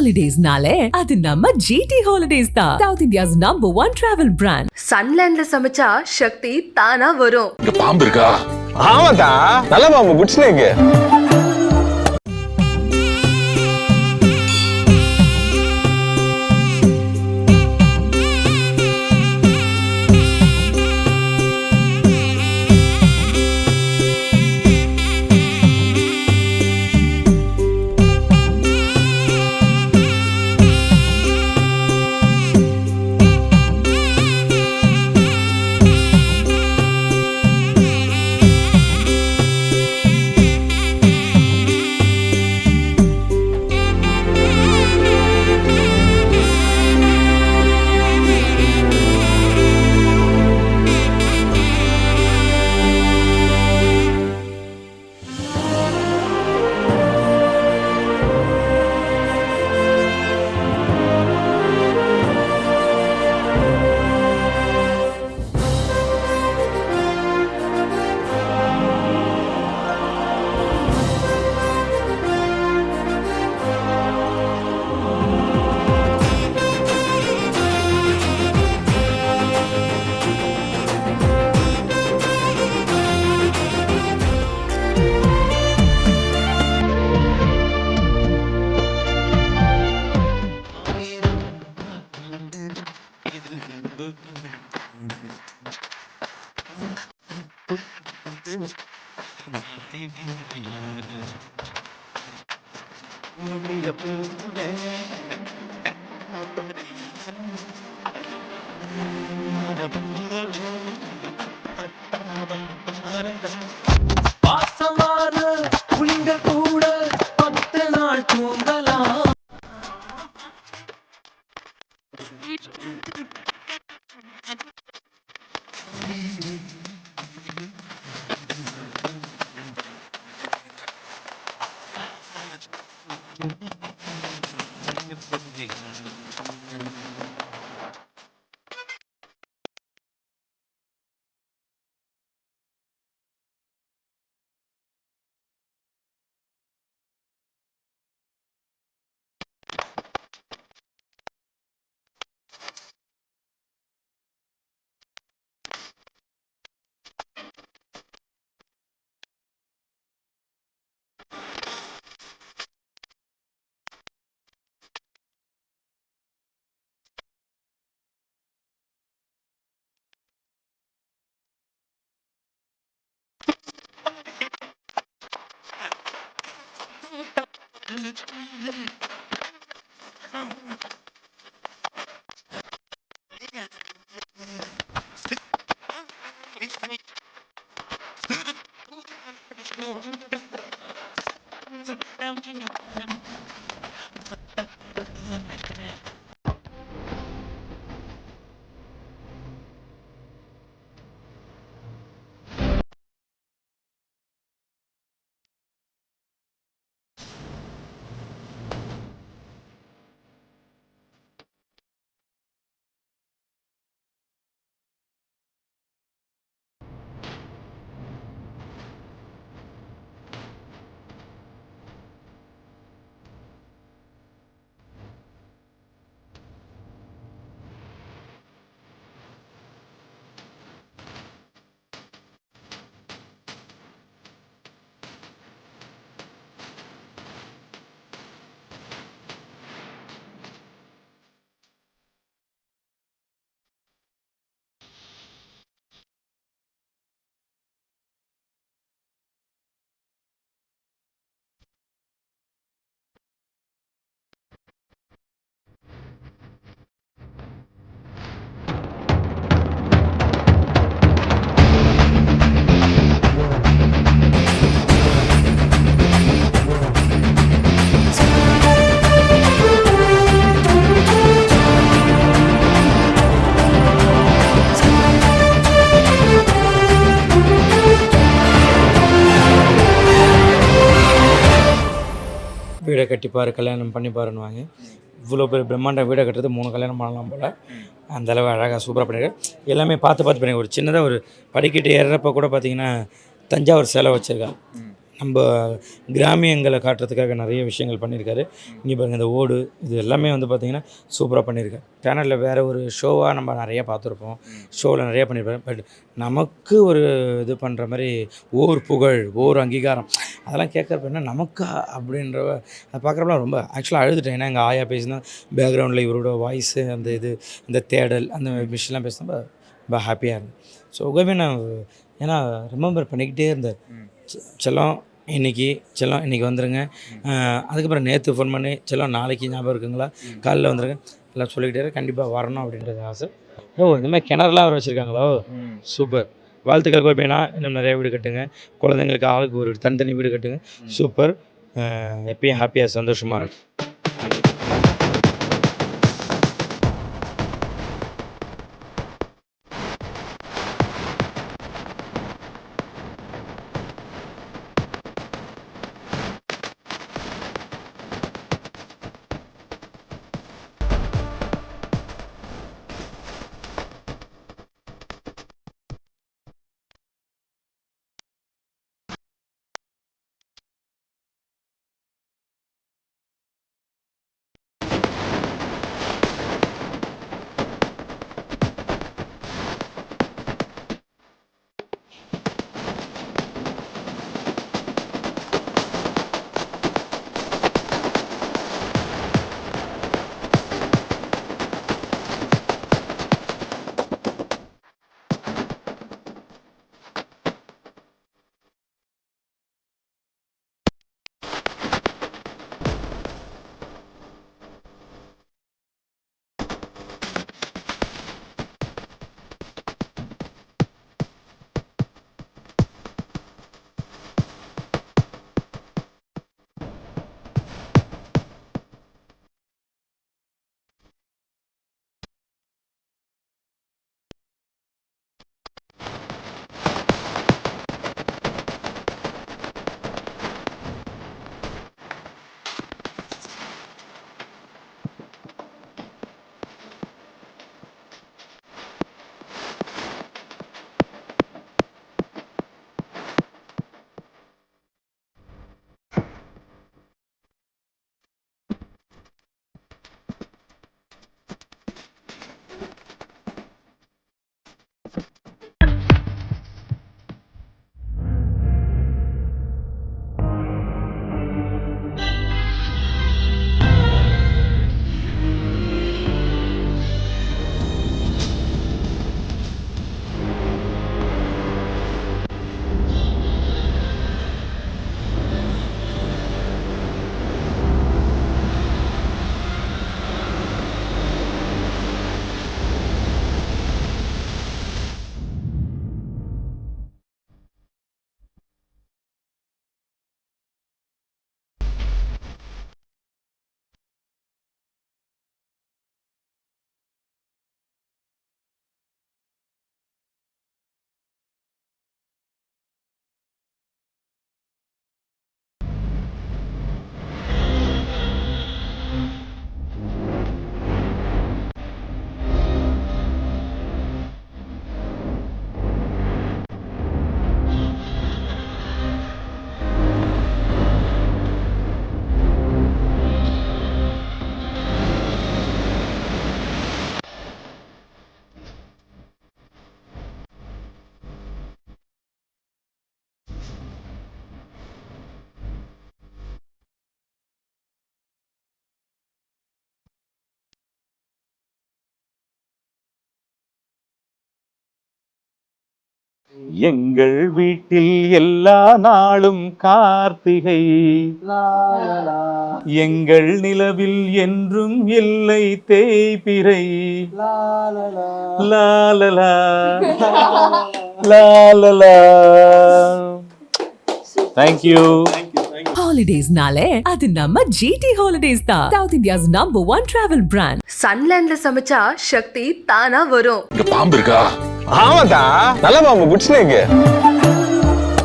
ஹாலிடேஸ்னாலே அது நம்ம ஜிடி ஹாலிடேஸ் தான். South India's #1 travel brand. சன்லேண்ட்ல சமைச்சா சக்தி தானா வரும். இங்க பாம்பு இருக்கா? ஆமாதா, நல்ல பாம்பு, குட் ஸ்னேக். பாசமான புலிங்கள் கூட 10 நாள் தூங்கலாம். வீடை கட்டிப்பார், கல்யாணம் பண்ணிப்பாருன்னுவாங்க. இவ்வளோ பேர் பிரம்மாண்டம் வீடை கட்டுறது 3 கல்யாணம் பண்ணலாம் போல். அந்தளவு அழகாக சூப்பராக பண்ணியிருக்காரு. எல்லாமே பார்த்து பண்ணியிருக்காரு. ஒரு சின்னதாக ஒரு படிக்கட்டு ஏறுறப்ப கூட பார்த்திங்கன்னா தஞ்சாவூர் சிலை வச்சுருக்காங்க. நம்ம கிராமியங்களை காட்டுறதுக்காக நிறைய விஷயங்கள் பண்ணியிருக்காரு. இங்கே பாருங்கள், இந்த ஓடு இது எல்லாமே வந்து பார்த்திங்கன்னா சூப்பராக பண்ணியிருக்காரு. சேனலில் வேறு ஒரு ஷோவாக நம்ம நிறைய பார்த்துருப்போம், ஷோவில் நிறைய பண்ணியிருப்பாரு. பட் நமக்கு ஒரு இது பண்ணுற மாதிரி ஓர் புகழ், ஓர் அங்கீகாரம் அதெல்லாம் கேட்குறப்ப என்ன நமக்கா அப்படின்ற அதை பார்க்குறப்பலாம் ரொம்ப ஆக்சுவலாக அழுதுட்டேன். ஏன்னா எங்கள் ஆயா பேசினா பேக்ரவுண்டில் இவரோட வாய்ஸு அந்த இது இந்த தேடல் அந்த விஷயம்லாம் பேசினா ரொம்ப ஹாப்பியாக இருந்தேன். ஸோ உகவே நான் ஏன்னா ரிமெம்பர் பண்ணிக்கிட்டே இருந்தேன். செல்லம் இன்றைக்கி வந்துடுங்க. அதுக்கப்புறம் நேற்று ஃபோன் பண்ணி செல்லம் நாளைக்கு ஞாபகம் இருக்குங்களா, காலையில் வந்துடுங்க எல்லாம் சொல்லிக்கிட்டே கண்டிப்பாக வரணும் அப்படின்றது ஆசை. இந்த மாதிரி கிணறுலாம் அவர் வச்சுருக்காங்களோ, சூப்பர். வாழ்த்துக்கள் கோபினா, இன்னும் நிறைய வீடு கட்டுங்க, குழந்தைங்களுக்கு ஆளுக்கு ஒரு தனித்தனி வீடு கட்டுங்க. சூப்பர். எப்பயும் ஹாப்பியாக சந்தோஷமாக இருக்கும். எங்கள் வீட்டில் எல்லா நாளும் கார்த்திகை, எங்கள் நிலவில் என்றும் இல்லை தேய்பிறை. லாலலா லாலலா. Thank you. Holidays nale adu namma GT Holidays da, South India's #1 travel brand. சன்லேண்ட்ல சமைச்சா சக்தி தானா வரும். பாம்பு இருக்கா? ஆமாதா, நல்ல பாம்பு, குட் ஸ்னேக்.